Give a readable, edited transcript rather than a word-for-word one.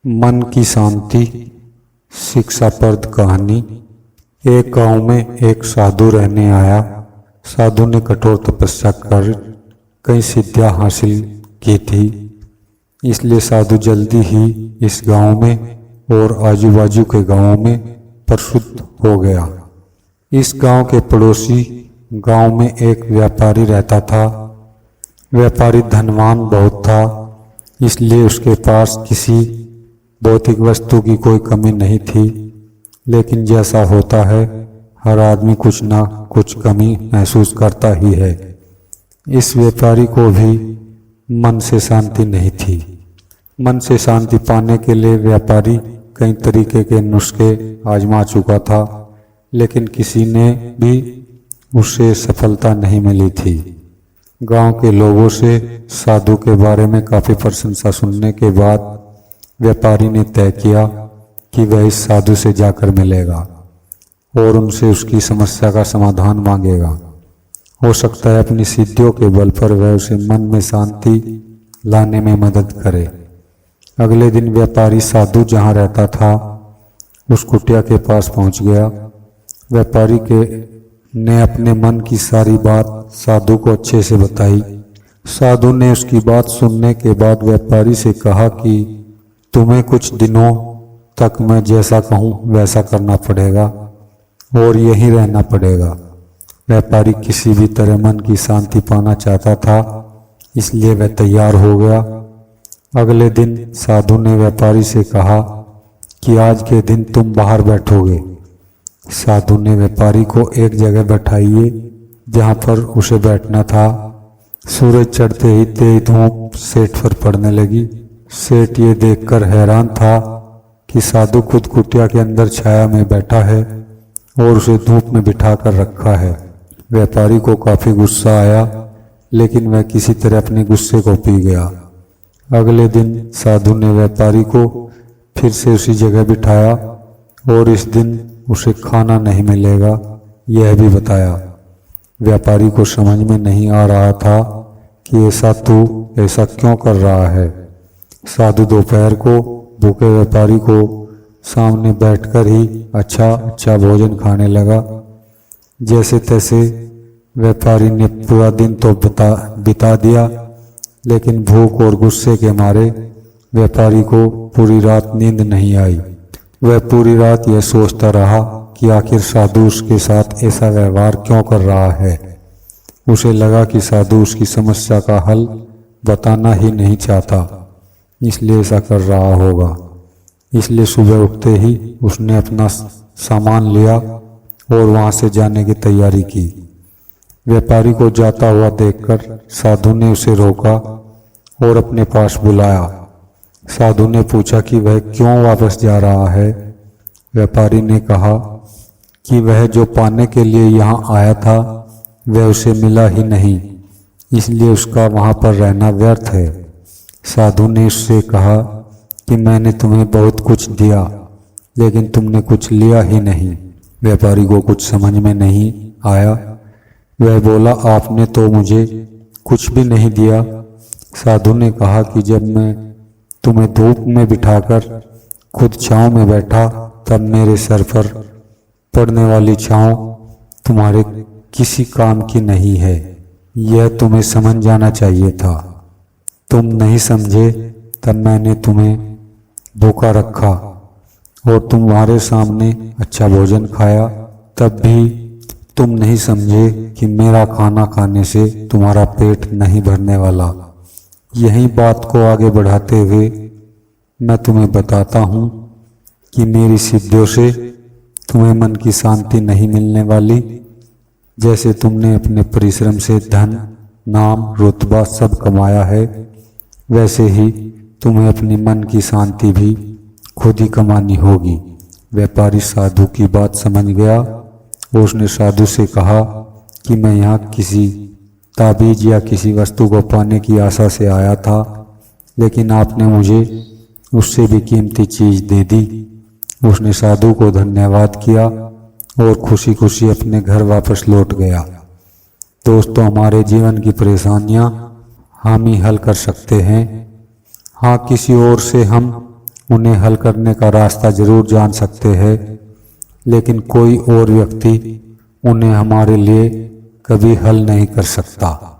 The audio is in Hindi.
मन की शांति शिक्षाप्रद कहानी। एक गांव में एक साधु रहने आया। साधु ने कठोर तपस्या कर कई सिद्धियां हासिल की थी, इसलिए साधु जल्दी ही इस गांव में और आजू बाजू के गांवों में प्रसिद्ध हो गया। इस गांव के पड़ोसी गांव में एक व्यापारी रहता था। व्यापारी धनवान बहुत था, इसलिए उसके पास किसी भौतिक वस्तु की कोई कमी नहीं थी। लेकिन जैसा होता है, हर आदमी कुछ ना कुछ कमी महसूस करता ही है। इस व्यापारी को भी मन से शांति नहीं थी। मन से शांति पाने के लिए व्यापारी कई तरीके के नुस्खे आजमा चुका था, लेकिन किसी ने भी उसे सफलता नहीं मिली थी। गांव के लोगों से साधु के बारे में काफी प्रशंसा सुनने के बाद व्यापारी ने तय किया कि वह इस साधु से जाकर मिलेगा और उनसे उसकी समस्या का समाधान मांगेगा। हो सकता है अपनी सिद्धियों के बल पर वह उसे मन में शांति लाने में मदद करे। अगले दिन व्यापारी साधु जहां रहता था उस कुटिया के पास पहुंच गया। व्यापारी ने अपने मन की सारी बात साधु को अच्छे से बताई। साधु ने उसकी बात सुनने के बाद व्यापारी से कहा कि तुम्हें कुछ दिनों तक मैं जैसा कहूँ वैसा करना पड़ेगा और यहीं रहना पड़ेगा। व्यापारी किसी भी तरह मन की शांति पाना चाहता था, इसलिए वह तैयार हो गया। अगले दिन साधु ने व्यापारी से कहा कि आज के दिन तुम बाहर बैठोगे। साधु ने व्यापारी को एक जगह बैठाइए जहाँ पर उसे बैठना था। सूरज चढ़ते ही तेज धूप सेठ पर पड़ने लगी। सेठ ये देखकर हैरान था कि साधु खुद कुटिया के अंदर छाया में बैठा है और उसे धूप में बिठा कर रखा है। व्यापारी को काफी गुस्सा आया, लेकिन वह किसी तरह अपने गुस्से को पी गया। अगले दिन साधु ने व्यापारी को फिर से उसी जगह बिठाया और इस दिन उसे खाना नहीं मिलेगा, यह भी बताया। व्यापारी को समझ में नहीं आ रहा था कि ऐसा क्यों कर रहा है। साधु दोपहर को भूखे व्यापारी को सामने बैठकर ही अच्छा भोजन खाने लगा। जैसे तैसे व्यापारी ने पूरा दिन तो बिता दिया, लेकिन भूख और गुस्से के मारे व्यापारी को पूरी रात नींद नहीं आई। वह पूरी रात यह सोचता रहा कि आखिर साधु उसके साथ ऐसा व्यवहार क्यों कर रहा है। उसे लगा कि साधु उसकी समस्या का हल बताना ही नहीं चाहता, इसलिए ऐसा कर रहा होगा। इसलिए सुबह उठते ही उसने अपना सामान लिया और वहां से जाने की तैयारी की। व्यापारी को जाता हुआ देखकर साधु ने उसे रोका और अपने पास बुलाया। साधु ने पूछा कि वह क्यों वापस जा रहा है। व्यापारी ने कहा कि वह जो पाने के लिए यहाँ आया था वह उसे मिला ही नहीं, इसलिए उसका वहाँ पर रहना व्यर्थ है। साधु ने उससे कहा कि मैंने तुम्हें बहुत कुछ दिया, लेकिन तुमने कुछ लिया ही नहीं। व्यापारी को कुछ समझ में नहीं आया। वह बोला, आपने तो मुझे कुछ भी नहीं दिया। साधु ने कहा कि जब मैं तुम्हें धूप में बिठाकर खुद छांव में बैठा, तब मेरे सर पर पड़ने वाली छांव तुम्हारे किसी काम की नहीं है। यह तुम्हें समझ जाना चाहिए था। तुम नहीं समझे, तब मैंने तुम्हें भूखा रखा और तुम्हारे सामने अच्छा भोजन खाया, तब भी तुम नहीं समझे कि मेरा खाना खाने से तुम्हारा पेट नहीं भरने वाला। यही बात को आगे बढ़ाते हुए मैं तुम्हें बताता हूँ कि मेरी सिद्धियों से तुम्हें मन की शांति नहीं मिलने वाली। जैसे तुमने अपने परिश्रम से धन, नाम, रुतबा सब कमाया है, वैसे ही तुम्हें अपनी मन की शांति भी खुद ही कमानी होगी। व्यापारी साधु की बात समझ गया और उसने साधु से कहा कि मैं यहाँ किसी ताबीज या किसी वस्तु को पाने की आशा से आया था, लेकिन आपने मुझे उससे भी कीमती चीज दे दी। उसने साधु को धन्यवाद किया और खुशी खुशी अपने घर वापस लौट गया। दोस्तों, हमारे जीवन की परेशानियां हम ही हल कर सकते हैं। हाँ, किसी और से हम उन्हें हल करने का रास्ता जरूर जान सकते हैं, लेकिन कोई और व्यक्ति उन्हें हमारे लिए कभी हल नहीं कर सकता।